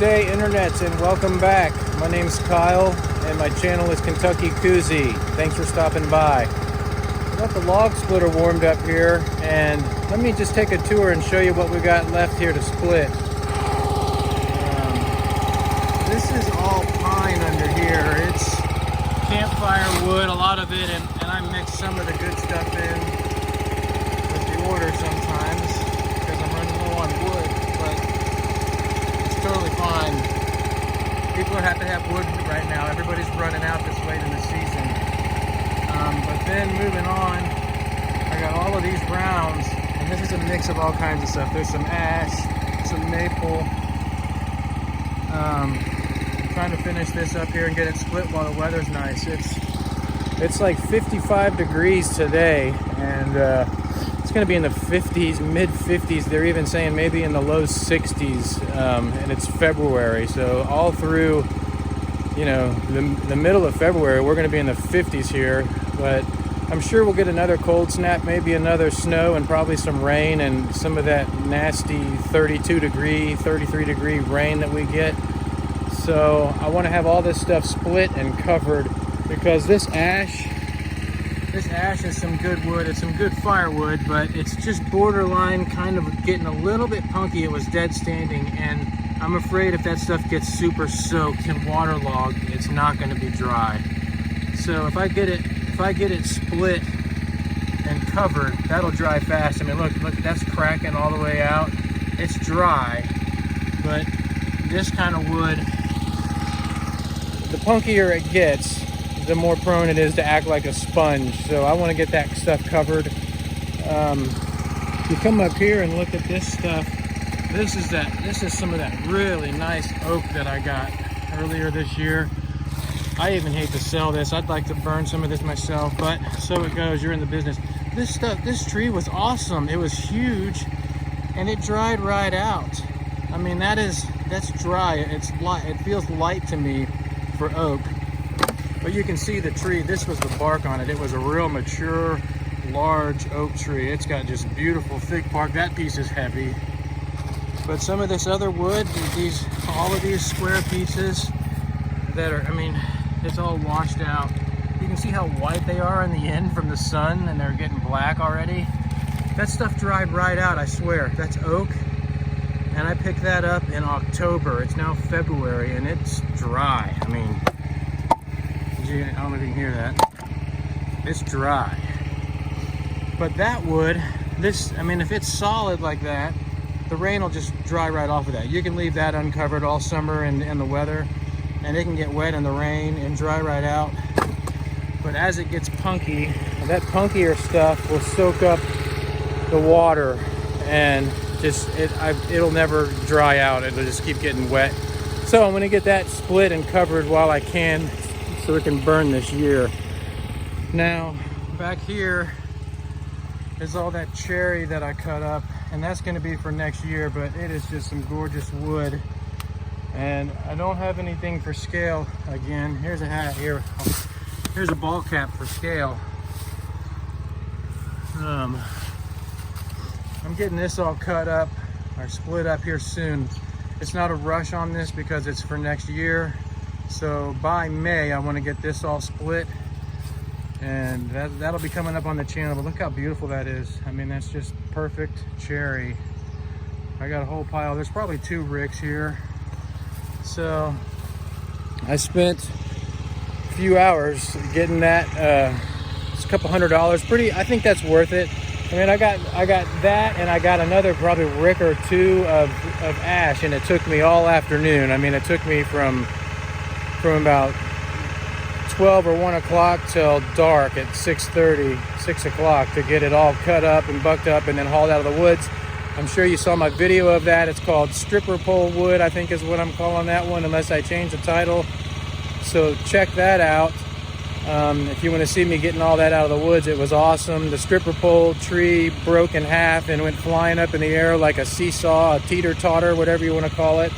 day, internets, and welcome back. My name's Kyle, and my channel is KentuckyKoozie. Thanks for stopping by. I got the log splitter warmed up here, and let me just take a tour and show you what we got left here to split. This is all pine under here. It's campfire wood, a lot of it, and I mix some of the good stuff in with the order sometimes because I'm running low on wood, but it's totally fine. People are happy to have wood right now. Everybody's running out this late in the season. But then moving on, I got all of these browns, and this is a mix of all kinds of stuff. There's some ash, some maple. I'm trying to finish this up here and get it split while the weather's nice. It's like 55 degrees today, and it's going to be in the 50s, mid 50s. They're even saying maybe in the low 60s, and it's February. So all through, you know, the middle of February, we're going to be in the 50s here. But I'm sure we'll get another cold snap, maybe another snow, and probably some rain and some of that nasty 32 degree, 33 degree rain that we get. So I want to have all this stuff split and covered because this ash is some good wood. It's some good firewood, but it's just borderline kind of getting a little bit punky. It was dead standing, and I'm afraid if that stuff gets super soaked and waterlogged, it's not going to be dry. So if I get it split and covered, that'll dry fast. I mean, look, that's cracking all the way out. It's dry, but this kind of wood, the punkier it gets, the more prone it is to act like a sponge. So I want to get that stuff covered. You come up here and look at this stuff. This is some of that really nice oak that I got earlier this year. I even hate to sell this. I'd like to burn some of this myself, but so it goes. You're in the business. This tree was awesome. It was huge, and it dried right out. I mean, that's dry. It's light. It feels light to me for oak. But you can see the tree. This was the bark on it. It was a real mature, large oak tree. It's got just beautiful thick bark. That piece is heavy. But some of this other wood, all of these square pieces that are, I mean, it's all washed out. You can see how white they are in the end from the sun, and they're getting black already. That stuff dried right out, I swear. That's oak. And I picked that up in October. It's now February, and it's dry. I mean, I don't know if you can hear that. It's dry. But that wood, I mean, if it's solid like that, the rain will just dry right off of that. You can leave that uncovered all summer in the weather, and it can get wet in the rain and dry right out. But as it gets punky, that punkier stuff will soak up the water, and it'll never dry out. It'll just keep getting wet. So I'm gonna get that split and covered while I can, so it can burn this year. Now, back here is all that cherry that I cut up, and that's gonna be for next year, but it is just some gorgeous wood. And I don't have anything for scale again. Here's a hat here. Here's a ball cap for scale. I'm getting this all cut up or split up here soon. It's not a rush on this because it's for next year. So by May, I want to get this all split, and that'll be coming up on the channel. But look how beautiful that is. I mean, that's just perfect cherry. I got a whole pile. There's probably 2 ricks here. So I spent a few hours getting that. It's a couple $100. I think that's worth it. I mean, I got that, and I got another probably rick or 2 of ash, and it took me all afternoon. I mean, it took me from about 12 or 1 o'clock till dark at 6:30, 6 o'clock to get it all cut up and bucked up and then hauled out of the woods. I'm sure you saw my video of that. It's called stripper pole wood, I think is what I'm calling that one, unless I change the title. So check that out. If you want to see me getting all that out of the woods, it was awesome. The stripper pole tree broke in half and went flying up in the air like a seesaw, a teeter-totter, whatever you want to call it.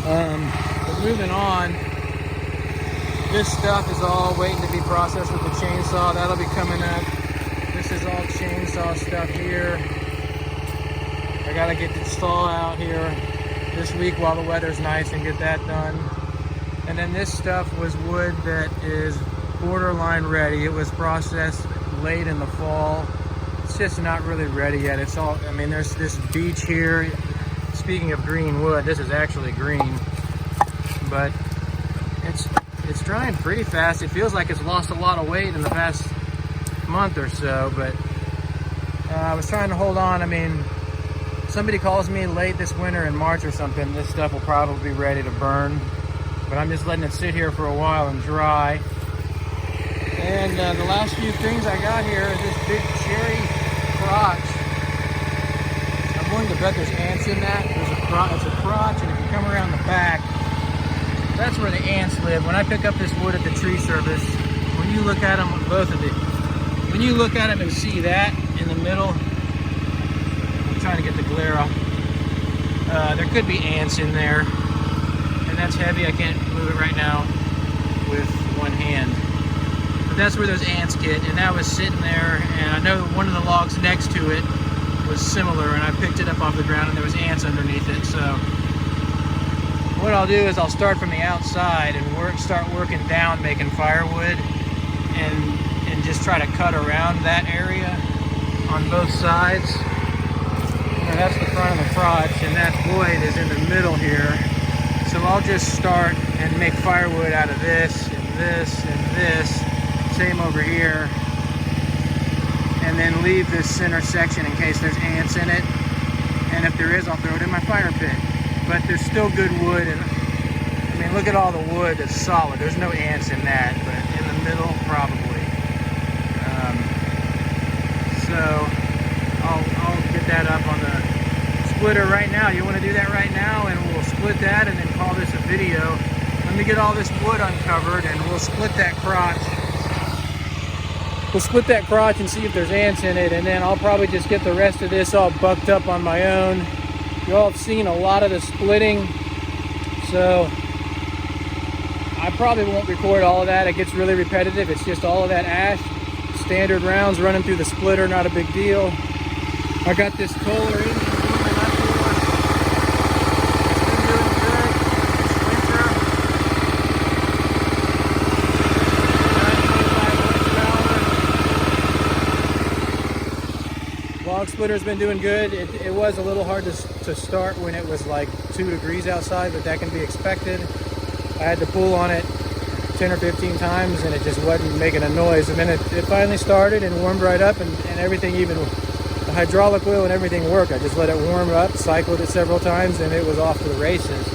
But moving on, this stuff is all waiting to be processed with the chainsaw. That'll be coming up. This is all chainsaw stuff here. I gotta get the saw out here. this week while the weather's nice and get that done. And then this stuff was wood that is borderline ready. It was processed late in the fall. It's just not really ready yet. It's all, I mean, there's this beech here. Speaking of green wood, this is actually green, but it's drying pretty fast. It feels like it's lost a lot of weight in the past month or so, but I was trying to hold on. I mean, somebody calls me late this winter in March or something, this stuff will probably be ready to burn, but I'm just letting it sit here for a while and dry. And the last few things I got here is this big cherry crotch. I'm willing to bet there's ants in that. It's a crotch, and if you come around the back, that's where the ants live. When I pick up this wood at the tree service, when you look at them, both of it, when you look at them and see that in the middle, I'm trying to get the glare off. There could be ants in there, and that's heavy. I can't move it right now with one hand. But that's where those ants get, and that was sitting there, and I know one of the logs next to it was similar, and I picked it up off the ground and there was ants underneath it. So what I'll do is I'll start from the outside and start working down making firewood, and just try to cut around that area on both sides. Now that's the front of the crotch, and that void is in the middle here. So I'll just start and make firewood out of this and this and this. Same over here. And then leave this center section in case there's ants in it. And if there is, I'll throw it in my fire pit. But there's still good wood, and I mean, look at all the wood that's solid. There's no ants in that, but in the middle, probably. So I'll get that up on the splitter right now. You want to do that right now, and we'll split that and then call this a video. Let me get all this wood uncovered, and we'll split that crotch. We'll split that crotch and see if there's ants in it, and then I'll probably just get the rest of this all bucked up on my own. You all have seen a lot of the splitting, so I probably won't record all of that. It gets really repetitive. It's just all of that ash, standard rounds running through the splitter, not a big deal. I got this Kohler engine for my left door. It's been doing good this winter. Log splitter's been doing good. It was a little hard to start when it was like 2 degrees outside, but that can be expected. I had to pull on it 10 or 15 times and it just wasn't making a noise. And then it finally started and warmed right up, and everything, even the hydraulic oil and everything worked. I just let it warm up, cycled it several times, and it was off to the races.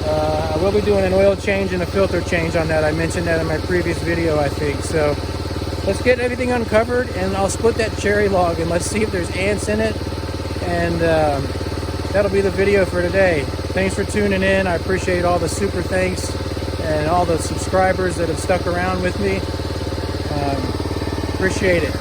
I will be doing an oil change and a filter change on that. I mentioned that in my previous video, I think. So let's get everything uncovered, and I'll split that cherry log, and let's see if there's ants in it. And that'll be the video for today. Thanks for tuning in. I appreciate all the super thanks and all the subscribers that have stuck around with me. Appreciate it.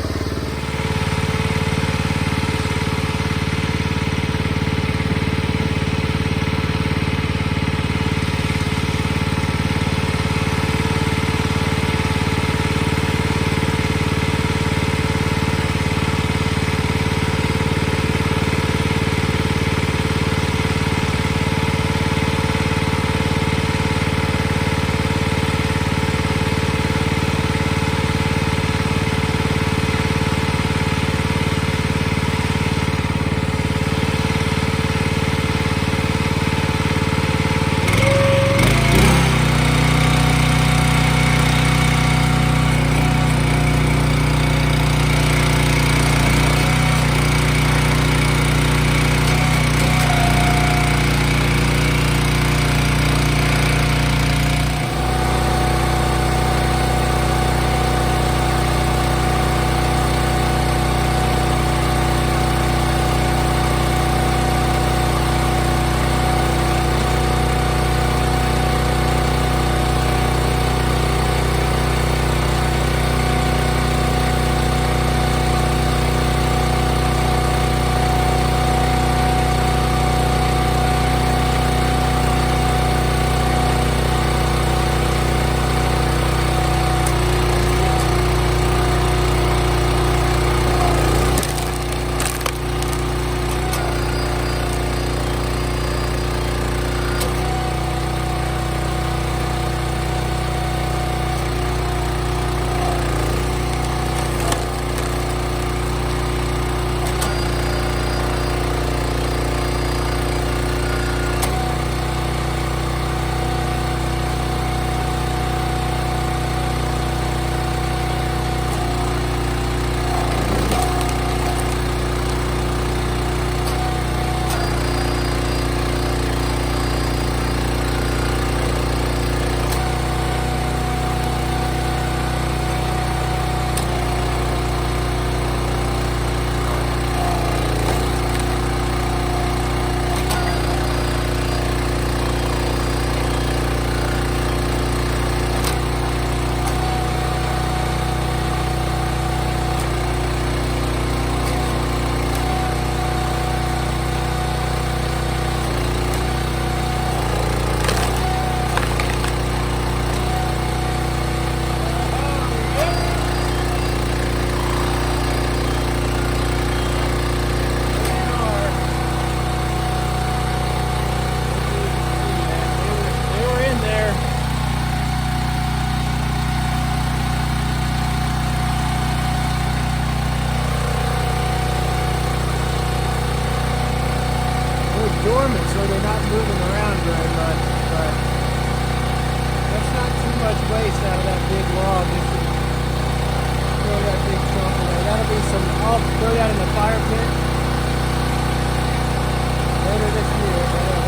dormant, so they're not moving around very much, but that's not too much waste out of that big log. Just to throw that big chunk away. That'll be some, I'll throw that in the fire pit later this year, whatever.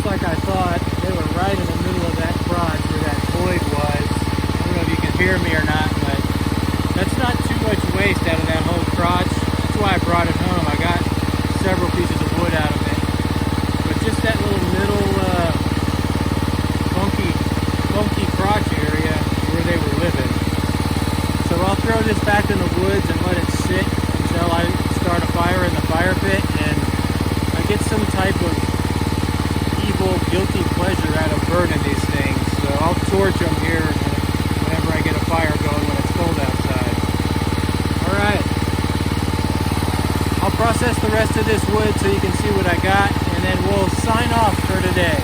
Like I thought, they were right in the middle of that crotch where that void was. I don't know if you can hear me or not, but that's not too much waste out of that whole crotch. That's why I brought it home. I got several pieces of wood out of it. But just that little middle funky crotch area where they were living. So I'll throw this back in the woods and let it sit until I start a fire in the fire pit and I get some type of guilty pleasure out of burning these things. So I'll torch them here whenever I get a fire going when it's cold outside. Alright. I'll process the rest of this wood so you can see what I got, and then we'll sign off for today.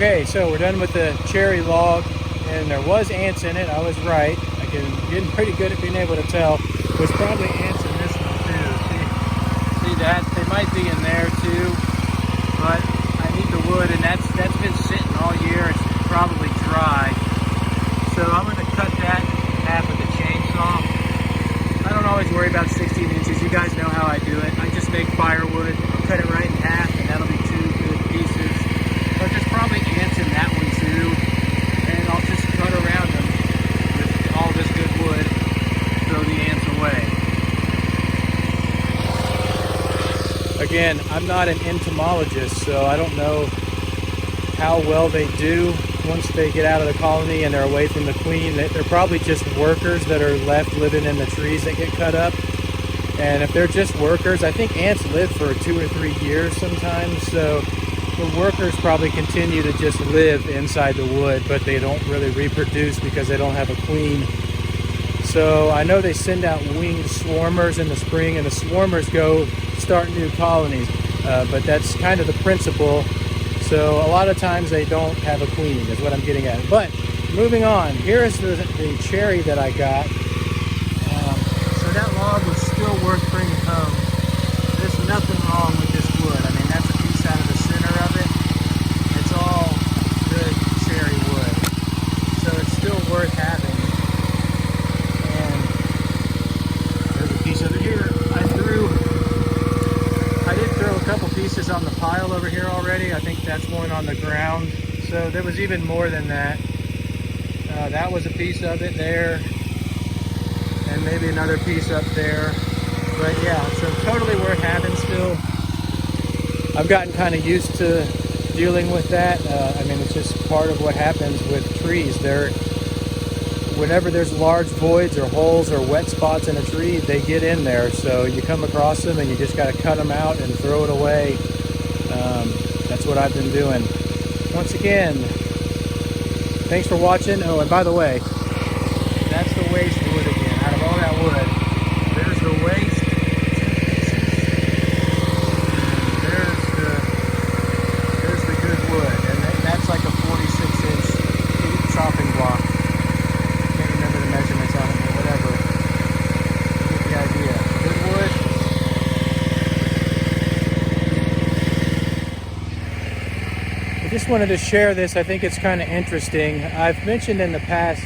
Okay, so we're done with the cherry log, and there was ants in it. I was right. Getting pretty good at being able to tell. There's probably ants in this one too. See that? They might be in there too, but I need the wood, and that's been sitting all year. It's probably dry. So I'm going to cut that in half with a chainsaw. I don't always worry about 16 inches. You guys know how I do it. I just make firewood, cut it right in half, and that'll be 2 good pieces. But there's probably ants in that one too, and I'll just cut around them with all this good wood, throw the ants away. Again, I'm not an entomologist, so I don't know how well they do once they get out of the colony and they're away from the queen. They're probably just workers that are left living in the trees that get cut up. And if they're just workers, I think ants live for 2 or 3 years sometimes. So the workers probably continue to just live inside the wood, but they don't really reproduce because they don't have a queen. So I know they send out winged swarmers in the spring, and the swarmers go start new colonies. But that's kind of the principle. So a lot of times they don't have a queen is what I'm getting at. But moving on, here is the cherry that I got. So that log was still worth bringing home. There's nothing wrong with this wood. I mean, that's a piece out of the center of it. It's all good cherry wood. So it's still worth having. And there's a piece of it here. I did throw a couple pieces on the pile over here already. I think that's one on the ground. So there was even more than that. That was a piece of it there. And maybe another piece up there. But yeah, so totally worth having still. I've gotten kind of used to dealing with that. I mean, it's just part of what happens with trees. Whenever there's large voids or holes or wet spots in a tree, they get in there. So you come across them and you just got to cut them out and throw it away. That's what I've been doing. Once again, thanks for watching. Oh, and by the way, that's the waste wood again. Out of all that wood, there's the waste. There's the good wood. And that's like a 46-inch chopping block. Can't remember the measurements on it, but whatever. You get the idea. Good wood. I just wanted to share this. I think it's kind of interesting. I've mentioned in the past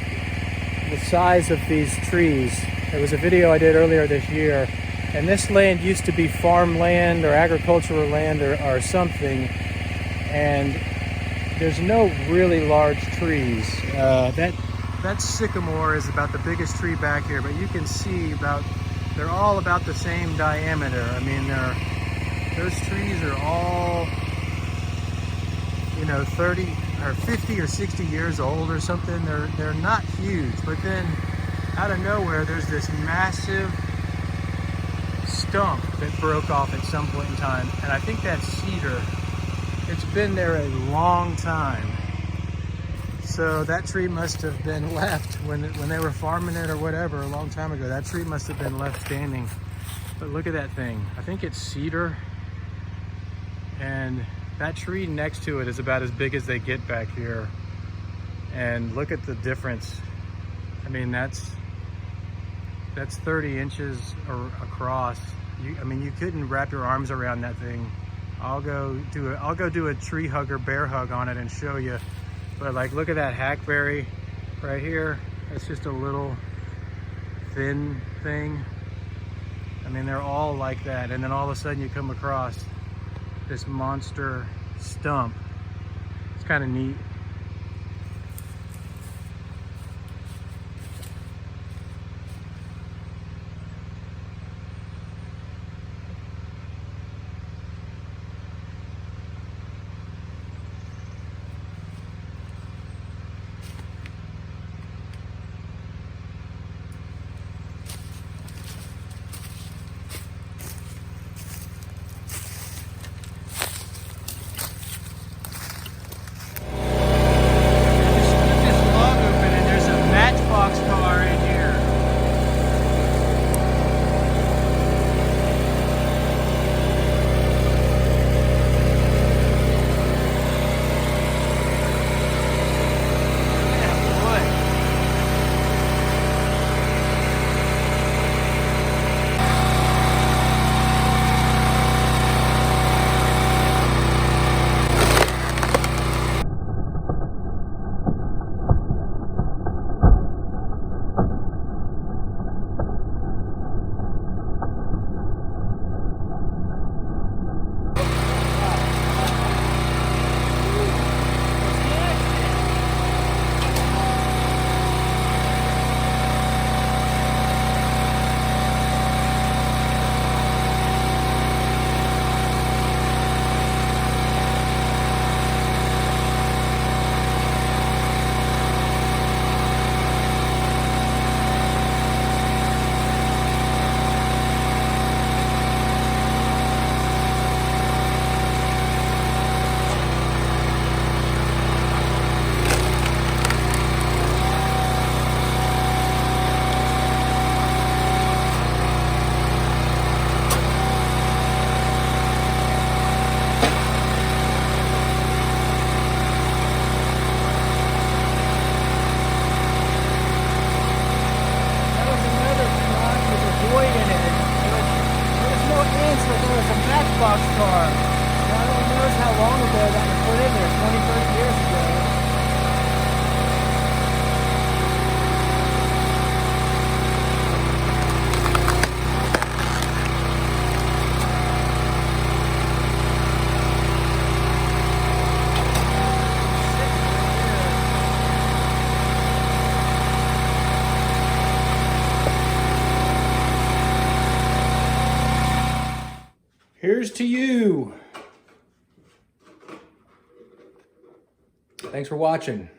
the size of these trees. There was a video I did earlier this year, and this land used to be farmland or agricultural land or something, and there's no really large trees. That sycamore is about the biggest tree back here, but you can see they're all about the same diameter. I mean, those trees are all, 30 or 50 or 60 years old or something. They're not huge, but then out of nowhere there's this massive stump that broke off at some point in time, and I think that's cedar. It's been there a long time. So that tree must have been left when they were farming it or whatever a long time ago. That tree must have been left standing. But look at that thing. I think it's cedar, and that tree next to it is about as big as they get back here. And look at the difference. I mean, that's 30 inches across. You couldn't wrap your arms around that thing. I'll go do a tree hug or bear hug on it and show you. But like, look at that hackberry right here. It's just a little thin thing. I mean, they're all like that. And then all of a sudden you come across this monster stump. It's kind of neat. here's to you. Thanks for watching.